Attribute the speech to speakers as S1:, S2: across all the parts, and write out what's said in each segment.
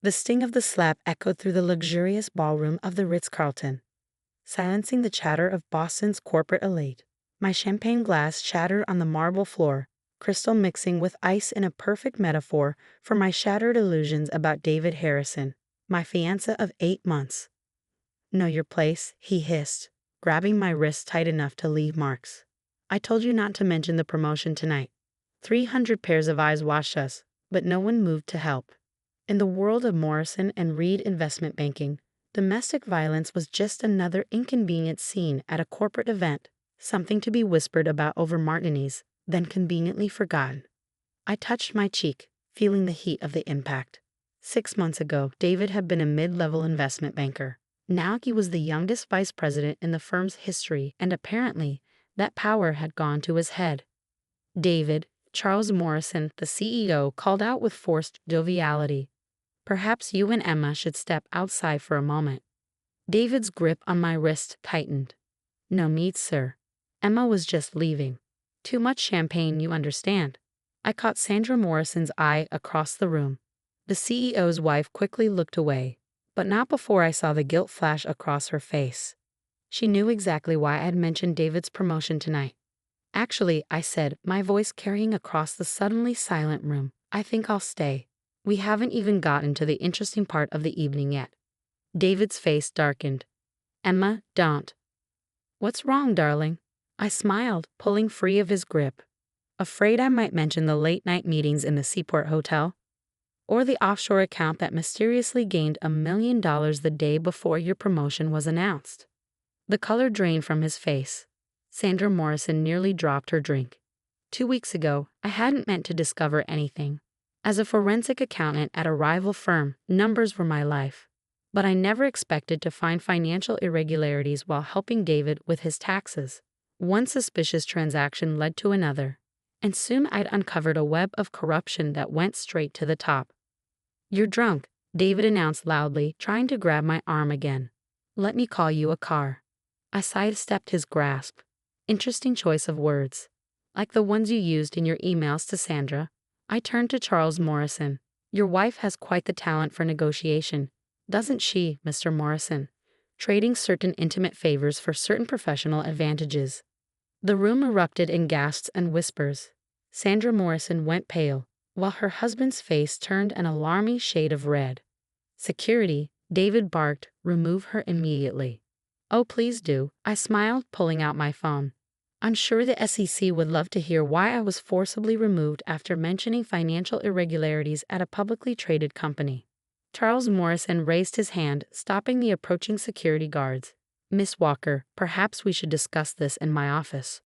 S1: The sting of the slap echoed through the luxurious ballroom of the Ritz-Carlton, silencing the chatter of Boston's corporate elite. My champagne glass shattered on the marble floor, crystal mixing with ice in a perfect metaphor for my shattered illusions about David Harrison, my fiancé of 8 months. "Know your place," he hissed, grabbing my wrist tight enough to leave marks. "I told you not to mention the promotion tonight." 300 pairs of eyes watched us, but no one moved to help. In the world of Morrison and Reed investment banking, domestic violence was just another inconvenient scene at a corporate event, something to be whispered about over martinis, then conveniently forgotten. I touched my cheek, feeling the heat of the impact. 6 months ago, David had been a mid-level investment banker. Now he was the youngest vice president in the firm's history, and apparently, that power had gone to his head. "David," Charles Morrison, the CEO, called out with forced joviality, "perhaps you and Emma should step outside for a moment." David's grip on my wrist tightened. "No need, sir. Emma was just leaving. Too much champagne, you understand." I caught Sandra Morrison's eye across the room. The CEO's wife quickly looked away, but not before I saw the guilt flash across her face. She knew exactly why I had mentioned David's promotion tonight. "Actually," I said, my voice carrying across the suddenly silent room, "I think I'll stay. We haven't even gotten to the interesting part of the evening yet." David's face darkened. "Emma, don't." "What's wrong, darling?" I smiled, pulling free of his grip. "Afraid I might mention the late-night meetings in the Seaport Hotel? Or the offshore account that mysteriously gained $1 million the day before your promotion was announced?" The color drained from his face. Sandra Morrison nearly dropped her drink. 2 weeks ago, I hadn't meant to discover anything. As a forensic accountant at a rival firm, numbers were my life. But I never expected to find financial irregularities while helping David with his taxes. One suspicious transaction led to another, and soon I'd uncovered a web of corruption that went straight to the top. "You're drunk," David announced loudly, trying to grab my arm again. "Let me call you a car." I sidestepped his grasp. Interesting choice of words. "Like the ones you used in your emails to Sandra." I turned to Charles Morrison. "Your wife has quite the talent for negotiation, doesn't she, Mr. Morrison? Trading certain intimate favors for certain professional advantages." The room erupted in gasps and whispers. Sandra Morrison went pale, while her husband's face turned an alarming shade of red. "Security," David barked, "remove her immediately." "Oh, please do," I smiled, pulling out my phone. I'm sure the SEC would love to hear why I was forcibly removed after mentioning financial irregularities at a publicly traded company. Charles Morrison raised his hand, stopping the approaching security guards. "Miss Walker, perhaps we should discuss this in my office."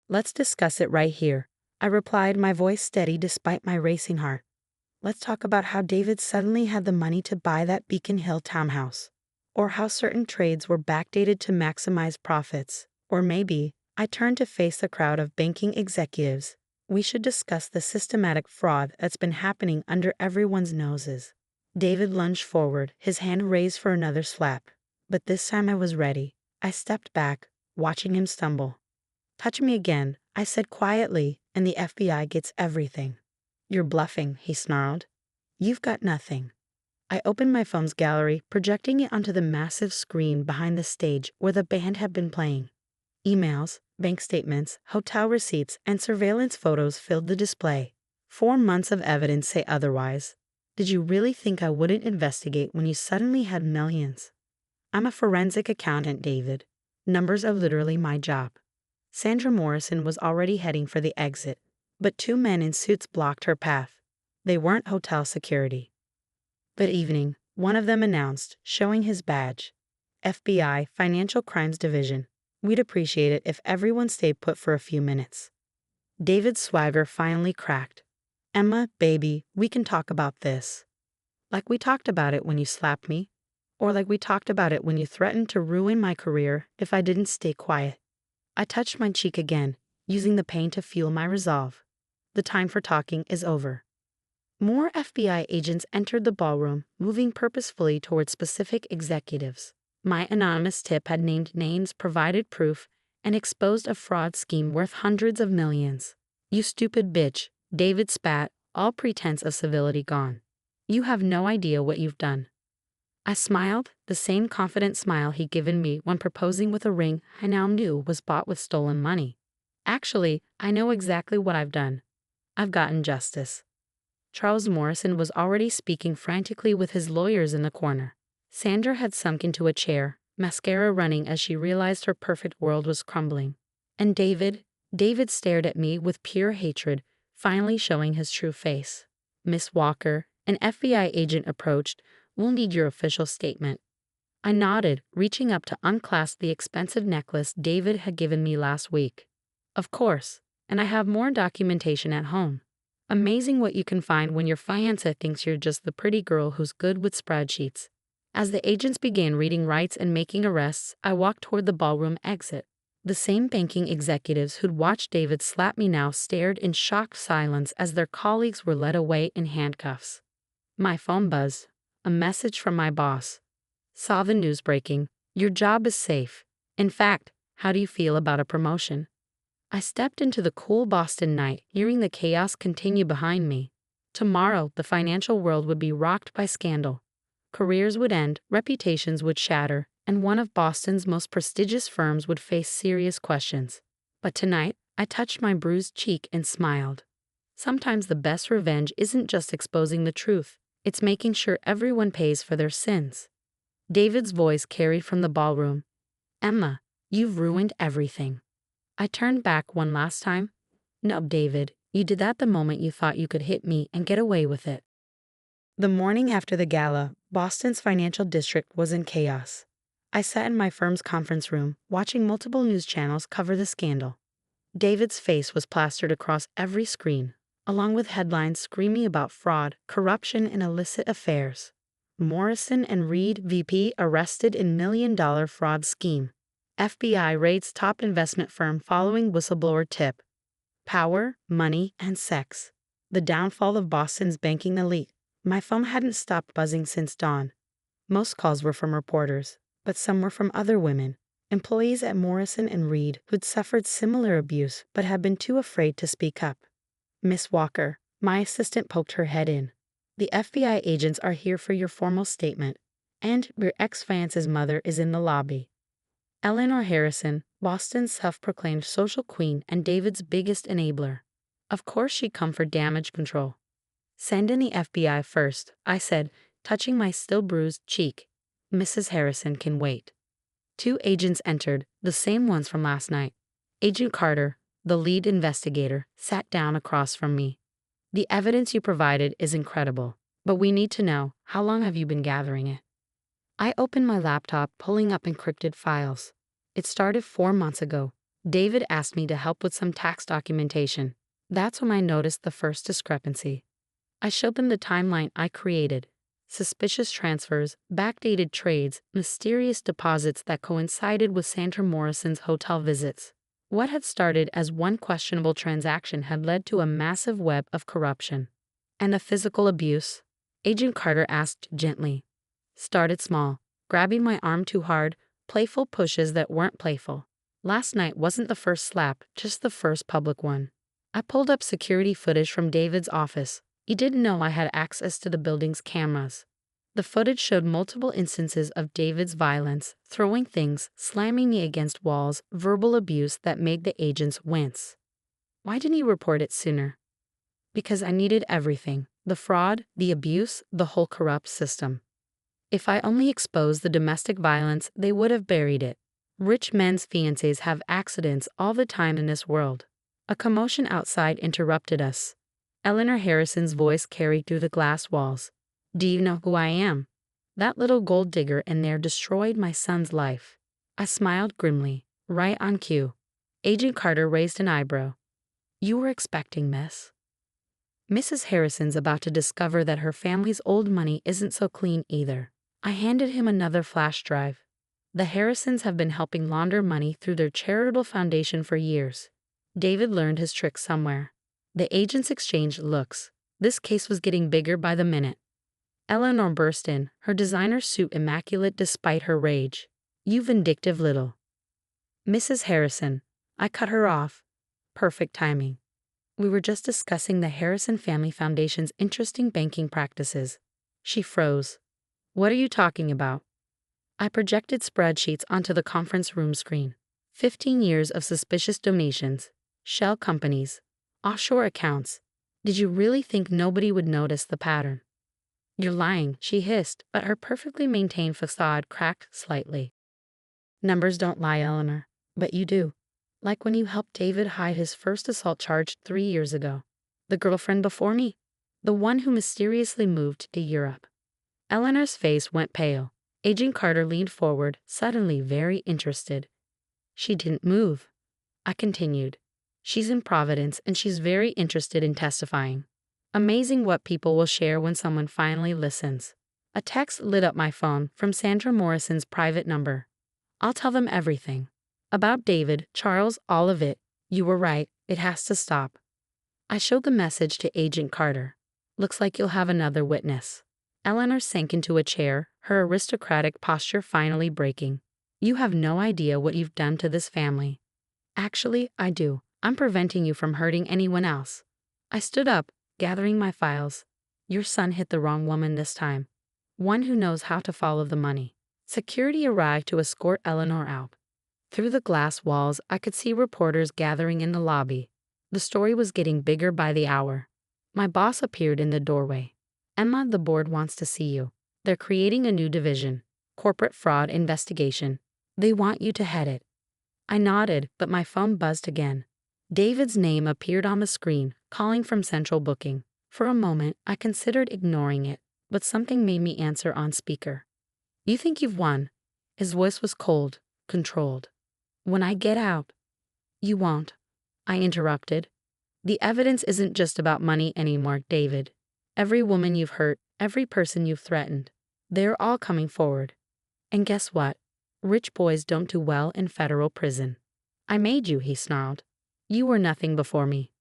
S1: "Let's discuss it right here," I replied, my voice steady despite my racing heart. "Let's talk about how David suddenly had the money to buy that Beacon Hill townhouse. Or how certain trades were backdated to maximize profits. Or maybe," I turned to face the crowd of banking executives, "we should discuss the systematic fraud that's been happening under everyone's noses." David lunged forward, his hand raised for another slap. But this time I was ready. I stepped back, watching him stumble. "Touch me again," I said quietly, "and the FBI gets everything." "You're bluffing," he snarled. "You've got nothing." I opened my phone's gallery, projecting it onto the massive screen behind the stage where the band had been playing. Emails, bank statements, hotel receipts, and surveillance photos filled the display. 4 months of evidence say otherwise. Did you really think I wouldn't investigate when you suddenly had millions? I'm a forensic accountant, David. Numbers are literally my job. Sandra Morrison was already heading for the exit, but 2 men in suits blocked her path. They weren't hotel security. "Good evening," one of them announced, showing his badge. "FBI, Financial Crimes Division. We'd appreciate it if everyone stayed put for a few minutes." David's swagger finally cracked. "Emma, baby, we can talk about this. Like we talked about it when you slapped me. Or like we talked about it when you threatened to ruin my career if I didn't stay quiet." I touched my cheek again, using the pain to fuel my resolve. "The time for talking is over." More FBI agents entered the ballroom, moving purposefully toward specific executives. My anonymous tip had named names, provided proof, and exposed a fraud scheme worth hundreds of millions. "You stupid bitch," David spat, all pretense of civility gone. You have no idea what you've done." I smiled, the same confident smile he'd given me when proposing with a ring I now knew was bought with stolen money. "Actually, I know exactly what I've done. I've gotten justice." Charles Morrison was already speaking frantically with his lawyers in the corner. Sandra had sunk into a chair, mascara running as she realized her perfect world was crumbling. And David stared at me with pure hatred, finally showing his true face. "Miss Walker," an FBI agent approached. "We'll need your official statement." I nodded, reaching up to unclasp the expensive necklace David had given me last week. "Of course, and I have more documentation at home." Amazing what you can find when your fiancé thinks you're just the pretty girl who's good with spreadsheets. As the agents began reading rights and making arrests, I walked toward the ballroom exit. The same banking executives who'd watched David slap me now stared in shocked silence as their colleagues were led away in handcuffs. My phone buzzed. A message from my boss. "Saw the news breaking. Your job is safe. In fact, how do you feel about a promotion?" I stepped into the cool Boston night, hearing the chaos continue behind me. Tomorrow, the financial world would be rocked by scandal. Careers would end, reputations would shatter, and one of Boston's most prestigious firms would face serious questions. But tonight, I touched my bruised cheek and smiled. Sometimes the best revenge isn't just exposing the truth, it's making sure everyone pays for their sins. David's voice carried from the ballroom. "Emma, you've ruined everything." I turned back one last time. "No, David, you did that the moment you thought you could hit me and get away with it." The morning after the gala, Boston's financial district was in chaos. I sat in my firm's conference room, watching multiple news channels cover the scandal. David's face was plastered across every screen, along with headlines screaming about fraud, corruption, and illicit affairs. Morrison and Reed, VP, arrested in million-dollar fraud scheme. FBI raids top investment firm following whistleblower tip. Power, money, and sex. The downfall of Boston's banking elite. My phone hadn't stopped buzzing since dawn. Most calls were from reporters, but some were from other women, employees at Morrison and Reed who'd suffered similar abuse but had been too afraid to speak up. "Miss Walker," my assistant poked her head in. "The FBI agents are here for your formal statement, and your ex-fiance's mother is in the lobby." Eleanor Harrison, Boston's self-proclaimed social queen and David's biggest enabler. Of course she'd come for damage control. "Send in the FBI first," I said, touching my still bruised cheek. "Mrs. Harrison can wait." Two agents entered, the same ones from last night. Agent Carter, the lead investigator, sat down across from me. "The evidence you provided is incredible, but we need to know, how long have you been gathering it?" I opened my laptop, pulling up encrypted files. It started 4 months ago. David asked me to help with some tax documentation. That's when I noticed the first discrepancy. I showed them the timeline I created. Suspicious transfers, backdated trades, mysterious deposits that coincided with Sandra Morrison's hotel visits. What had started as one questionable transaction had led to a massive web of corruption. "And the physical abuse?" Agent Carter asked gently. "Started small, grabbing my arm too hard, playful pushes that weren't playful. Last night wasn't the first slap, just the first public one." I pulled up security footage from David's office. He didn't know I had access to the building's cameras. The footage showed multiple instances of David's violence, throwing things, slamming me against walls, verbal abuse that made the agents wince. Why didn't he report it sooner? Because I needed everything: the fraud, the abuse, the whole corrupt system. If I only exposed the domestic violence, they would have buried it. Rich men's fiancés have accidents all the time in this world. A commotion outside interrupted us. Eleanor Harrison's voice carried through the glass walls. "Do you know who I am? That little gold digger in there destroyed my son's life." I smiled grimly. "Right on cue." Agent Carter raised an eyebrow. "You were expecting, miss." Mrs. Harrison's about to discover that her family's old money isn't so clean either. I handed him another flash drive. The Harrisons have been helping launder money through their charitable foundation for years. David learned his trick somewhere. The agents exchanged looks. This case was getting bigger by the minute. Eleanor burst in, her designer suit immaculate despite her rage. "You vindictive little—" "Mrs. Harrison," I cut her off. Perfect timing. "We were just discussing the Harrison Family Foundation's interesting banking practices. She froze. What are you talking about? I projected spreadsheets onto the conference room screen. 15 years of suspicious donations, shell companies, offshore accounts. Did you really think nobody would notice the pattern? You're lying, she hissed, but her perfectly maintained facade cracked slightly. Numbers don't lie, Eleanor, but you do. Like when you helped David hide his first assault charge 3 years ago. The girlfriend before me? The one who mysteriously moved to Europe. Eleanor's face went pale. Agent Carter leaned forward, suddenly very interested. She didn't move. I continued. She's in Providence and she's very interested in testifying. Amazing what people will share when someone finally listens. A text lit up my phone from Sandra Morrison's private number. I'll tell them everything. About David, Charles, all of it. You were right, it has to stop. I showed the message to Agent Carter. Looks like you'll have another witness. Eleanor sank into a chair, her aristocratic posture finally breaking. You have no idea what you've done to this family. Actually, I do. I'm preventing you from hurting anyone else. I stood up, gathering my files. Your son hit the wrong woman this time. One who knows how to follow the money. Security arrived to escort Eleanor out. Through the glass walls, I could see reporters gathering in the lobby. The story was getting bigger by the hour. My boss appeared in the doorway. Emma, the board wants to see you. They're creating a new division, corporate fraud investigation. They want you to head it. I nodded, but my phone buzzed again. David's name appeared on the screen, calling from central booking. For a moment, I considered ignoring it, but something made me answer on speaker. You think you've won? His voice was cold, controlled. When I get out. You won't. I interrupted. The evidence isn't just about money anymore, David. Every woman you've hurt, every person you've threatened, they're all coming forward. And guess what? Rich boys don't do well in federal prison. I made you, he snarled. You were nothing before me.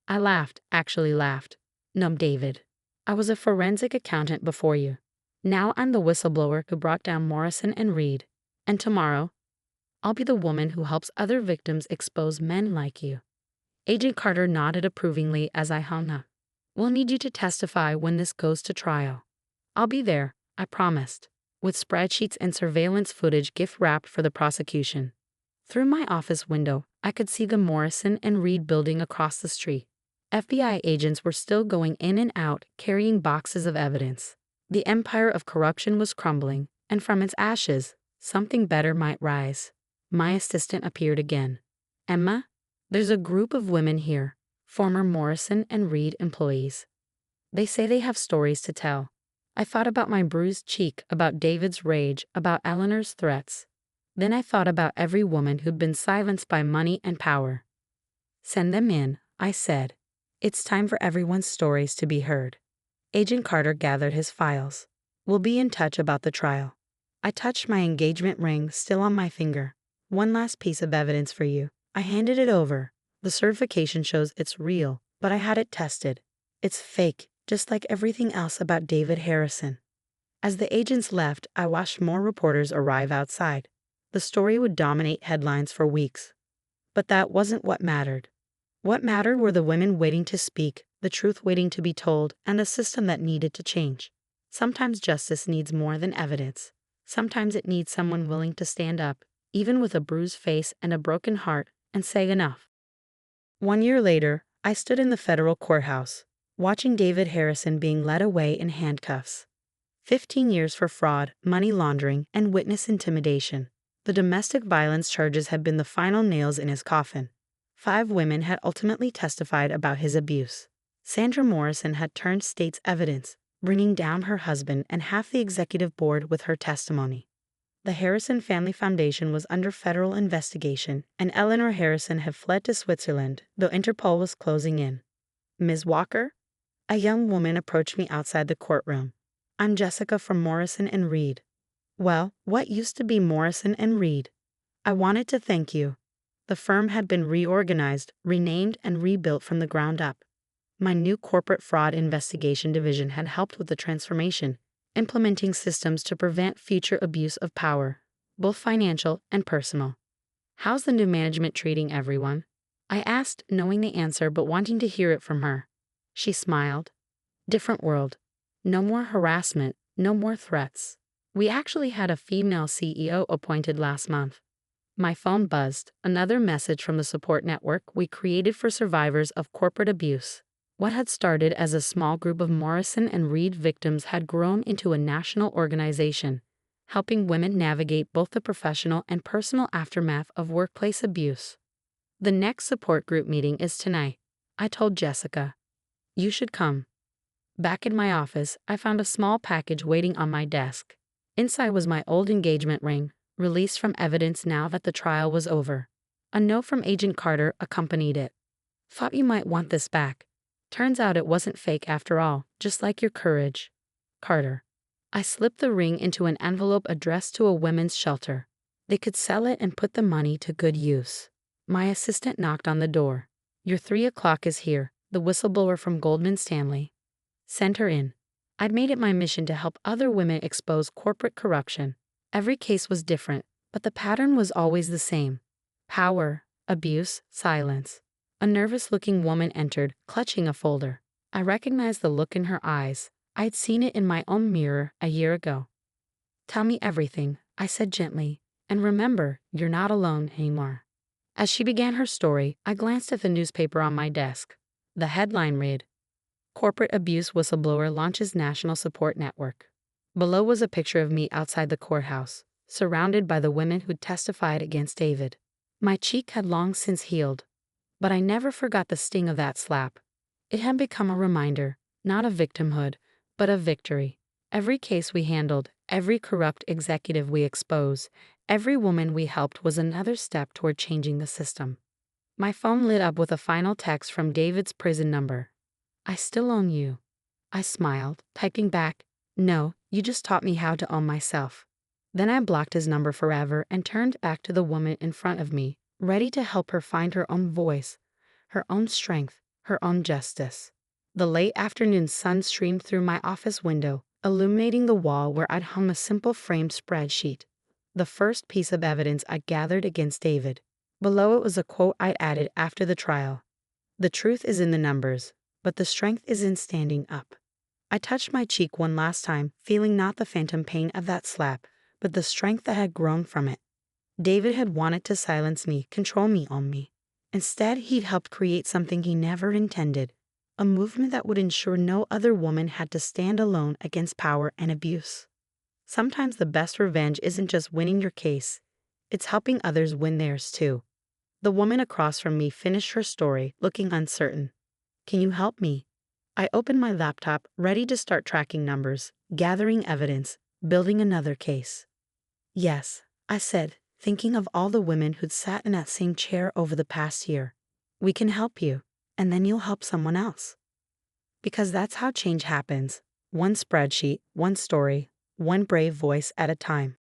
S1: I laughed, actually laughed. No, David. I was a forensic accountant before you. Now I'm the whistleblower who brought down Morrison and Reed. And tomorrow, I'll be the woman who helps other victims expose men like you. Agent Carter nodded approvingly as I hung up. We'll need you to testify when this goes to trial. I'll be there, I promised, with spreadsheets and surveillance footage gift-wrapped for the prosecution. Through my office window, I could see the Morrison and Reed building across the street. FBI agents were still going in and out, carrying boxes of evidence. The empire of corruption was crumbling, and from its ashes, something better might rise. My assistant appeared again. Emma, there's a group of women here, former Morrison and Reed employees. They say they have stories to tell. I thought about my bruised cheek, about David's rage, about Eleanor's threats. Then I thought about every woman who'd been silenced by money and power. Send them in, I said. It's time for everyone's stories to be heard. Agent Carter gathered his files. We'll be in touch about the trial. I touched my engagement ring, still on my finger. One last piece of evidence for you. I handed it over. The certification shows it's real, but I had it tested. It's fake, just like everything else about David Harrison. As the agents left, I watched more reporters arrive outside. The story would dominate headlines for weeks. But that wasn't what mattered. What mattered were the women waiting to speak, the truth waiting to be told, and the system that needed to change. Sometimes justice needs more than evidence. Sometimes it needs someone willing to stand up, even with a bruised face and a broken heart, and say enough. 1 year later, I stood in the federal courthouse, watching David Harrison being led away in handcuffs. 15 years for fraud, money laundering, and witness intimidation. The domestic violence charges had been the final nails in his coffin. 5 women had ultimately testified about his abuse. Sandra Morrison had turned state's evidence, bringing down her husband and half the executive board with her testimony. The Harrison Family Foundation was under federal investigation, and Eleanor Harrison had fled to Switzerland, though Interpol was closing in. Ms. Walker? A young woman approached me outside the courtroom. I'm Jessica from Morrison and Reed. Well, what used to be Morrison and Reed? I wanted to thank you. The firm had been reorganized, renamed, and rebuilt from the ground up. My new corporate fraud investigation division had helped with the transformation, implementing systems to prevent future abuse of power, both financial and personal. How's the new management treating everyone? I asked, knowing the answer but wanting to hear it from her. She smiled. Different world. No more harassment, no more threats. We actually had a female CEO appointed last month. My phone buzzed, another message from the support network we created for survivors of corporate abuse. What had started as a small group of Morrison and Reed victims had grown into a national organization, helping women navigate both the professional and personal aftermath of workplace abuse. The next support group meeting is tonight, I told Jessica. You should come. Back in my office, I found a small package waiting on my desk. Inside was my old engagement ring, released from evidence now that the trial was over. A note from Agent Carter accompanied it. Thought you might want this back. Turns out it wasn't fake after all, just like your courage. Carter. I slipped the ring into an envelope addressed to a women's shelter. They could sell it and put the money to good use. My assistant knocked on the door. Your 3 o'clock is here, the whistleblower from Goldman Stanley. Send her in. I'd made it my mission to help other women expose corporate corruption. Every case was different, but the pattern was always the same. Power, abuse, silence. A nervous-looking woman entered, clutching a folder. I recognized the look in her eyes. I'd seen it in my own mirror a year ago. Tell me everything, I said gently. And remember, you're not alone anymore. As she began her story, I glanced at the newspaper on my desk. The headline read, Corporate Abuse Whistleblower Launches National Support Network. Below was a picture of me outside the courthouse, surrounded by the women who'd testified against David. My cheek had long since healed, but I never forgot the sting of that slap. It had become a reminder, not of victimhood, but of victory. Every case we handled, every corrupt executive we exposed, every woman we helped was another step toward changing the system. My phone lit up with a final text from David's prison number. I still own you. I smiled, typing back, no, you just taught me how to own myself. Then I blocked his number forever and turned back to the woman in front of me, ready to help her find her own voice, her own strength, her own justice. The late afternoon sun streamed through my office window, illuminating the wall where I'd hung a simple framed spreadsheet. The first piece of evidence I gathered against David. Below it was a quote I'd added after the trial. The truth is in the numbers, but the strength is in standing up. I touched my cheek one last time, feeling not the phantom pain of that slap, but the strength that had grown from it. David had wanted to silence me, control me, own me. Instead, he'd helped create something he never intended, a movement that would ensure no other woman had to stand alone against power and abuse. Sometimes the best revenge isn't just winning your case, it's helping others win theirs too. The woman across from me finished her story, looking uncertain. Can you help me? I opened my laptop, ready to start tracking numbers, gathering evidence, building another case. Yes, I said, thinking of all the women who'd sat in that same chair over the past year. We can help you, and then you'll help someone else. Because that's how change happens. One spreadsheet, one story, one brave voice at a time.